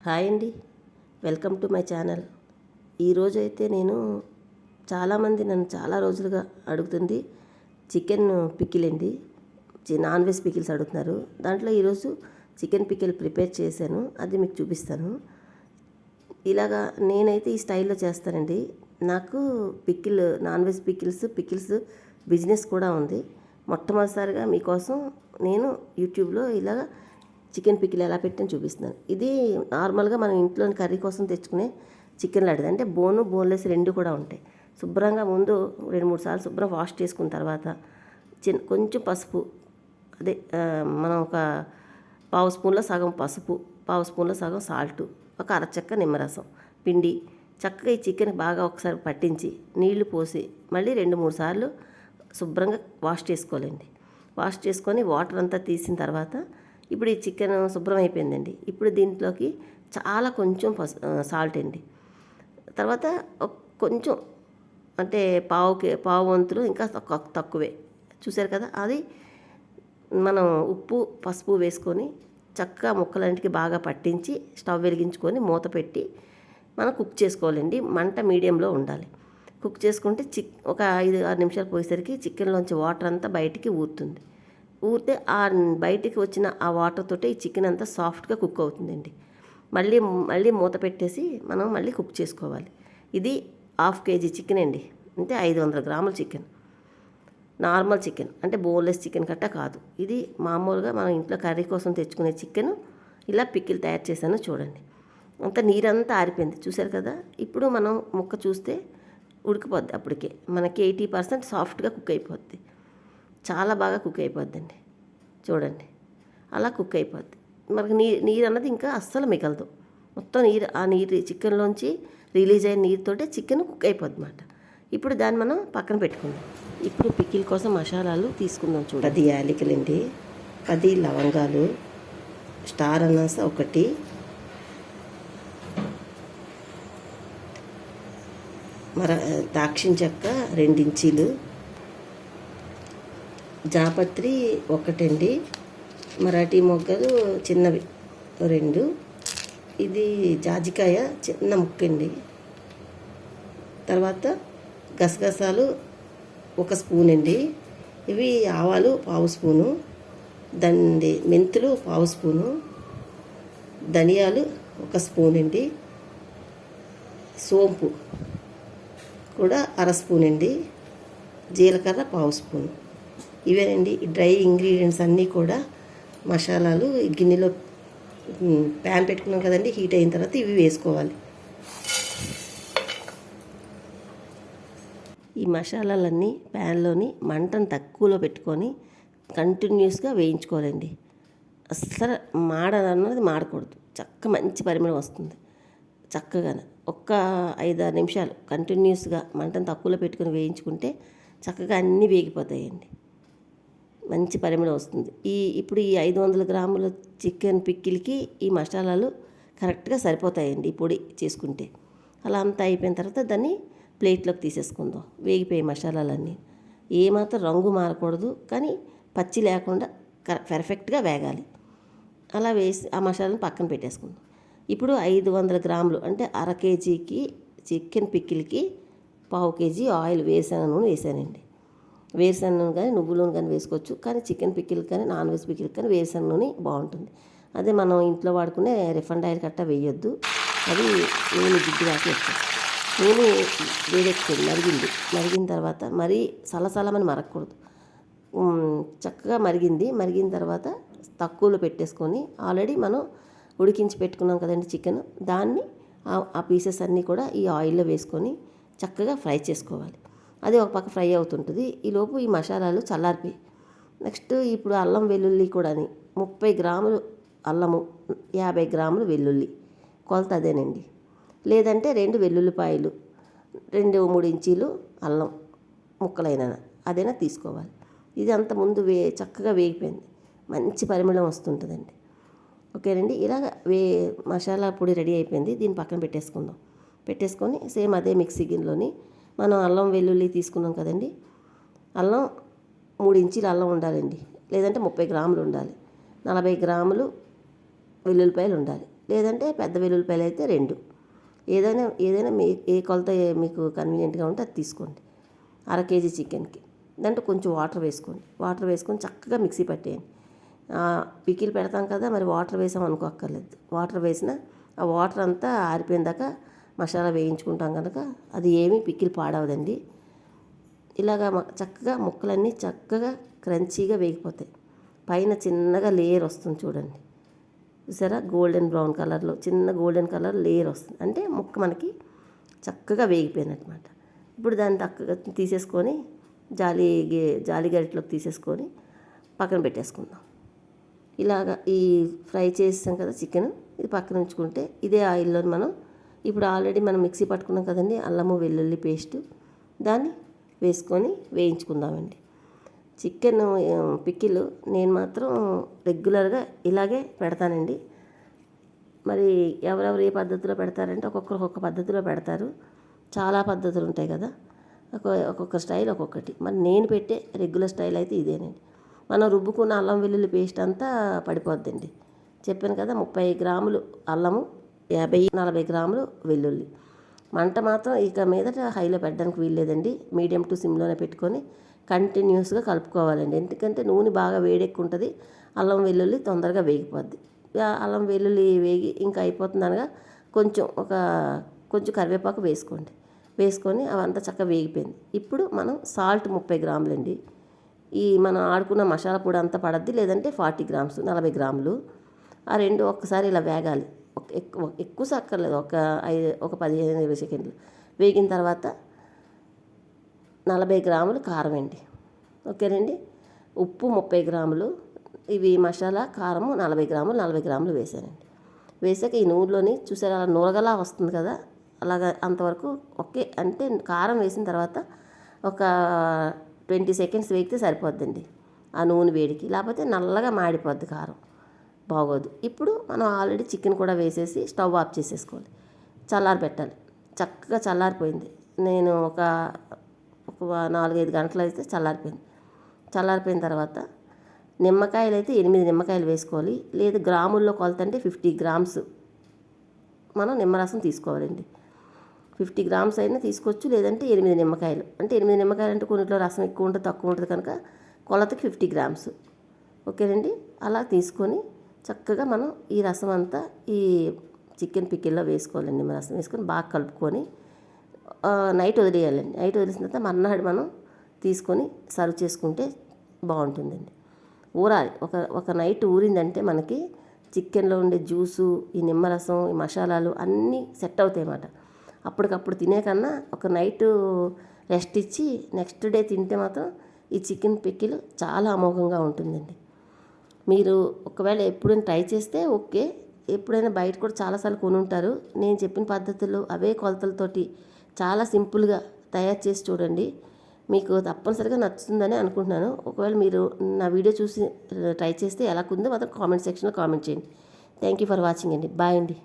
Hi అండి, welcome to my channel. ఈరోజు అయితే నేను చాలామంది నన్ను చాలా రోజులుగా అడుగుతుంది చికెన్ పికిల్ అండి. నాన్ వెజ్ పికిల్స్ అడుగుతున్నారు. దాంట్లో ఈరోజు చికెన్ పికిల్ ప్రిపేర్ చేశాను, అది మీకు చూపిస్తాను. ఇలాగా నేనైతే ఈ స్టైల్లో చేస్తానండి. నాకు నాన్ వెజ్ పికిల్స్ బిజినెస్ కూడా ఉంది. మొట్టమొదటిసారిగా మీకోసం నేను యూట్యూబ్లో ఇలాగ చికెన్ పికిల్ ఎలా పెట్టని చూపిస్తున్నాను. ఇది నార్మల్గా మనం ఇంట్లోని కర్రీ కోసం తెచ్చుకునే చికెన్ లాంటిది, అంటే బోన్లెస్ రెండు కూడా ఉంటాయి. శుభ్రంగా ముందు 2-3 సార్లు శుభ్రం వాష్ చేసుకున్న తర్వాత కొంచెం పసుపు, అదే మనం ఒక పావు స్పూన్లో సగం పసుపు, పావు స్పూన్లో సగం సాల్టు, ఒక అరచెక్క నిమ్మరసం పిండి చక్కగా ఈ చికెన్ బాగా ఒకసారి పట్టించి నీళ్లు పోసి మళ్ళీ 2-3 సార్లు శుభ్రంగా వాష్ చేసుకోవాలండి. వాష్ చేసుకొని వాటర్ అంతా తీసిన తర్వాత ఇప్పుడు ఈ చికెన్ శుభ్రం అయిపోయిందండి. ఇప్పుడు దీంట్లోకి చాలా కొంచెం సాల్ట్ అండి, తర్వాత కొంచెం అంటే పావు వంతులు ఇంకా తక్కువే, చూసారు కదా. అది మనం ఉప్పు పసుపు వేసుకొని చక్కగా ముక్కలన్నిటికీ బాగా పట్టించి స్టవ్ వెలిగించుకొని మూత పెట్టి మనం కుక్ చేసుకోవాలండి. మంట మీడియంలో ఉండాలి. కుక్ చేసుకుంటే ఒక 5-6 నిమిషాలు పోయేసరికి చికెన్లోంచి వాటర్ అంతా బయటికి ఊరుతుంది. ఊరితే ఆ బయటికి వచ్చిన ఆ వాటర్ తోటే ఈ చికెన్ అంతా సాఫ్ట్గా కుక్ అవుతుందండి. మళ్ళీ మూత పెట్టేసి మనం మళ్ళీ కుక్ చేసుకోవాలి. ఇది 1/2 kg చికెన్ అండి, అంటే 500 గ్రాముల చికెన్. నార్మల్ చికెన్, అంటే బోన్లెస్ చికెన్ కట్ట కాదు. ఇది మామూలుగా మనం ఇంట్లో కర్రీ కోసం తెచ్చుకునే చికెన్. ఇలా పికిల్ తయారు చేశాను చూడండి. అంతా నీరంతా ఆరిపోయింది, చూసారు కదా. ఇప్పుడు మనం ముక్క చూస్తే ఉడికిపోద్ది. అప్పటికే మనకి 80% సాఫ్ట్గా కుక్ అయిపోద్ది. చాలా బాగా కుక్ అయిపోద్దండి, చూడండి. అలా కుక్ అయిపోద్ది. మనకి నీరు అన్నది ఇంకా అస్సలు మిగలదు. మొత్తం నీరు చికెన్లోంచి రిలీజ్ అయిన నీరుతోటే చికెన్ కుక్ అయిపోద్ది అన్నమాట. ఇప్పుడు దాన్ని మనం పక్కన పెట్టుకుందాం. ఇప్పుడు పికిల్ కోసం మసాలాలు తీసుకుందాం చూడండి. 10 యాలకులండి, 10 లవంగాలు, స్టార్ అనాస 1, దాక్షిణ చెక్క 2 ఇంచీలు, జాపత్రి 1 అండి, మరాఠీ మొగ్గలు చిన్నవి 2, ఇది జాజికాయ చిన్న ముక్కండి. తర్వాత గసగసాలు 1 స్పూన్ అండి, ఇవి ఆవాలు 1/2 స్పూను, మెంతులు 1/2 స్పూను, ధనియాలు 1 స్పూన్ అండి, సోంపు కూడా 1/2 స్పూన్ అండి, జీలకర్ర 1/2 స్పూన్. ఇవేనండి డ్రై ఇంగ్రీడియంట్స్ అన్నీ కూడా. మసాలాలు గిన్నెలో ప్యాన్ పెట్టుకున్నాం కదండి, హీట్ అయిన తర్వాత ఇవి వేసుకోవాలి. ఈ మసాలాలన్నీ ప్యాన్లోని మంటను తక్కువలో పెట్టుకొని కంటిన్యూస్గా వేయించుకోవాలండి. అస్సలు అన్నది మాడకూడదు. మంచి పరిమళం వస్తుంది చక్కగా. ఒక్క 5-6 నిమిషాలు కంటిన్యూస్గా మంటను తక్కువలో పెట్టుకొని వేయించుకుంటే చక్కగా అన్నీ వేగిపోతాయండి. మంచి పరిమళం వస్తుంది. ఇప్పుడు ఈ 500 గ్రాముల చికెన్ పిక్కిల్కి ఈ మసాలాలు కరెక్ట్గా సరిపోతాయండి, ఈ పొడి చేసుకుంటే. అలా అంతా అయిపోయిన తర్వాత దాన్ని ప్లేట్లోకి తీసేసుకుందాం. వేగిపోయే మసాలాలన్నీ ఏమాత్రం రంగు మారకూడదు, కానీ పచ్చి లేకుండా పర్ఫెక్ట్గా వేగాలి. అలా వేసి ఆ మసాలాను పక్కన పెట్టేసుకుందాం. ఇప్పుడు 500 గ్రాములు అంటే 1/2 kgకి చికెన్ పిక్కిల్కి 1/2 kg ఆయిల్, వేరుశనగ నూనె వేసానండి. వేరుశనగ నూనె కానీ నువ్వుల నూనె కానీ వేసుకోవచ్చు, కానీ చికెన్ పికిల్ కానీ నాన్ వెజ్ పికిల్ కానీ వేరుశనగ నూనె బాగుంటుంది. అదే మనం ఇంట్లో వాడుకునే రిఫైండ్ ఆయిల్ కట్ట వేయొద్దు, అది నూనె జిడ్డు రాసి వస్తుంది. నూనె వేడెక్కుతుంది, మరిగిన తర్వాత మరీ సలసలమని మరగకూడదు. చక్కగా మరిగిన తర్వాత తక్కువలో పెట్టేసుకొని ఆల్రెడీ మనం ఉడికించి పెట్టుకున్నాం కదండి చికెన్, దాన్ని ఆ పీసెస్ అన్నీ కూడా ఈ ఆయిల్లో వేసుకొని చక్కగా ఫ్రై చేసుకోవాలి. అది ఒక పక్క ఫ్రై అవుతుంటుంది. ఈలోపు ఈ మసాలాలు చల్లారిపోయి నెక్స్ట్ ఇప్పుడు అల్లం వెల్లుల్లి కూడా 30 గ్రాములు అల్లము, 50 గ్రాములు వెల్లుల్లి, కొలత అదేనండి. లేదంటే 2 వెల్లుల్లిపాయలు, 2-3 ఇంచీలు అల్లం ముక్కలైన అదైనా తీసుకోవాలి. ఇది అంత ముందు చక్కగా వేగిపోయింది, మంచి పరిమళం వస్తుంటుందండి. ఓకేనండి. ఇలాగ మసాలా పొడి రెడీ అయిపోయింది. దీన్ని పక్కన పెట్టేసుకొని సేమ్ అదే మిక్సీ గిన్నెలోని మనం అల్లం వెల్లుల్లి తీసుకున్నాం కదండి, అల్లం 3 ఇంచీలు అల్లం ఉండాలండి, లేదంటే 30 గ్రాములు ఉండాలి. 40 గ్రాములు వెల్లుల్లిపాయలు ఉండాలి. లేదంటే పెద్ద వెల్లుల్లిపాయలు అయితే 2. ఏదైనా ఏ కొలత మీకు కన్వీనియంట్గా ఉంటే అది తీసుకోండి. అర కేజీ చికెన్కి దాంట్లో కొంచెం వాటర్ వేసుకోండి. వాటర్ వేసుకొని చక్కగా మిక్సీ పట్టేయండి. పికిల్ పెడతాం కదా, మరి వాటర్ వేసాం అనుకోక్కర్లేదు. వాటర్ వేసిన ఆ వాటర్ అంతా ఆరిపోయిన దాకా మసాలా వేయించుకుంటాం కనుక అది ఏమీ పికిల్ పాడవదండి. ఇలాగా చక్కగా ముక్కలన్నీ చక్కగా క్రంచీగా వేగిపోతాయి. పైన చిన్నగా లేయర్ వస్తుంది చూడండి, చూసారా? గోల్డెన్ బ్రౌన్ కలర్లో చిన్న గోల్డెన్ కలర్ లేయర్ వస్తుంది, అంటే ముక్క మనకి చక్కగా వేగిపోయినమాట. ఇప్పుడు దాన్ని చక్కగా తీసేసుకొని జాలి గరిటలోకి తీసేసుకొని పక్కన పెట్టేసుకుందాం. ఇలాగా ఈ ఫ్రై చేసాం కదా చికెన్, ఇది పక్కన ఉంచుకుంటే ఇదే ఆయిల్లో మనం ఇప్పుడు ఆల్రెడీ మనం మిక్సీ పట్టుకున్నాం కదండి అల్లము వెల్లుల్లి పేస్టు, దాన్ని వేసుకొని వేయించుకుందామండి. చికెన్ పికిల్ నేను మాత్రం రెగ్యులర్గా ఇలాగే పెడతానండి. మరి ఎవరెవరు ఏ పద్ధతిలో పెడతారంటే ఒక్కొక్కరు ఒక్కొక్క పద్ధతిలో పెడతారు. చాలా పద్ధతులు ఉంటాయి కదా, ఒక్కొక్క స్టైల్ ఒక్కొక్కటి. మరి నేను పెట్టే రెగ్యులర్ స్టైల్ అయితే ఇదేనండి. మనం రుబ్బుకున్న అల్లం వెల్లుల్లి పేస్ట్ అంతా పడిపోద్దండి. చెప్పాను కదా, 30 గ్రాములు అల్లము, 40 గ్రాములు వెల్లుల్లి. మంట మాత్రం ఇక మీదట హైలో పెట్టడానికి వీల్లేదండి. మీడియం టు సిమ్లోనే పెట్టుకొని కంటిన్యూస్గా కలుపుకోవాలండి. ఎందుకంటే నూనె బాగా వేడెక్కుంటుంది, అల్లం వెల్లుల్లి తొందరగా వేగిపోద్ది. అల్లం వెల్లుల్లి వేగి ఇంకా అయిపోతుంది అనగా కొంచెం కరివేపాకు వేసుకోండి. వేసుకొని అవంతా చక్కగా వేగిపోయింది. ఇప్పుడు మనం సాల్ట్ 30 గ్రాములండి. ఈ మనం ఆడుకున్న మసాలా పొడి అంతా పడద్ది, లేదంటే 40 గ్రామ్స్ 40 గ్రాములు. ఆ రెండు ఒక్కసారి ఇలా వేగాలి. ఎక్కువ సక్కర్లేదు, ఒక 15-20 సెకండ్లు వేగిన తర్వాత 40 గ్రాములు కారం అండి. ఓకేనండి. ఉప్పు 30 గ్రాములు, ఇవి మసాలా కారము 40 గ్రాములు వేసానండి. వేసాక ఈ నూనెలోని చూసారా అలా నూరగలా వస్తుంది కదా, అలాగా అంతవరకు ఓకే. అంటే కారం వేసిన తర్వాత ఒక 20 సెకండ్స్ వేగితే సరిపోద్దండి ఆ నూనె వేడికి, లేకపోతే నల్లగా మాడిపోద్ది కారం, బాగోదు. ఇప్పుడు మనం ఆల్రెడీ చికెన్ కూడా వేసేసి స్టవ్ ఆఫ్ చేసేసుకోవాలి, చల్లారి పెట్టాలి. చక్కగా చల్లారిపోయింది. నేను ఒక 4-5 గంటలు అయితే చల్లారిపోయిన తర్వాత నిమ్మకాయలు అయితే 8 నిమ్మకాయలు వేసుకోవాలి. లేదు గ్రాముల్లో కొలత అంటే 50 గ్రామ్స్ మనం నిమ్మరసం తీసుకోవాలండి. 50 గ్రామ్స్ అయినా తీసుకోవచ్చు, లేదంటే 8 నిమ్మకాయలు. అంటే 8 నిమ్మకాయలు అంటే కొన్నిట్లో రసం ఎక్కువ ఉంటుంది తక్కువ ఉంటుంది కనుక కొలతకి 50 గ్రామ్స్. ఓకేనండి. అలా తీసుకొని చక్కగా మనం ఈ రసం అంతా ఈ చికెన్ పికిల్లో వేసుకోవాలండి. నిమ్మరసం వేసుకొని బాగా కలుపుకొని నైట్ వదిలేయాలండి. నైట్ వదిలేసిన తర్వాత మర్నాడు మనం తీసుకొని సర్వ్ చేసుకుంటే బాగుంటుందండి. ఊరాలి. ఒక నైట్ ఊరిందంటే మనకి చికెన్లో ఉండే జ్యూసు, ఈ నిమ్మరసం, ఈ మసాలాలు అన్నీ సెట్ అవుతాయి అన్నమాట. అప్పటికప్పుడు తినే కన్నా ఒక నైట్ రెస్ట్ ఇచ్చి నెక్స్ట్ డే తింటే మాత్రం ఈ చికెన్ పికిల్ చాలా అమోఘంగా ఉంటుందండి. మీరు ఒకవేళ ఎప్పుడైనా ట్రై చేస్తే ఓకే, ఎప్పుడైనా బయట కూడా చాలాసార్లు కొని ఉంటారు. నేను చెప్పిన పద్ధతుల్లో అవే కొలతలతోటి చాలా సింపుల్గా తయారు చేసి చూడండి, మీకు తప్పనిసరిగా నచ్చుతుందని అనుకుంటున్నాను. ఒకవేళ మీరు నా వీడియో చూసి ట్రై చేస్తే ఎలా ఉందో మాత్రం కామెంట్ సెక్షన్లో కామెంట్ చేయండి. థ్యాంక్ యూ ఫర్ వాచింగ్ అండి. బాయ్ అండి.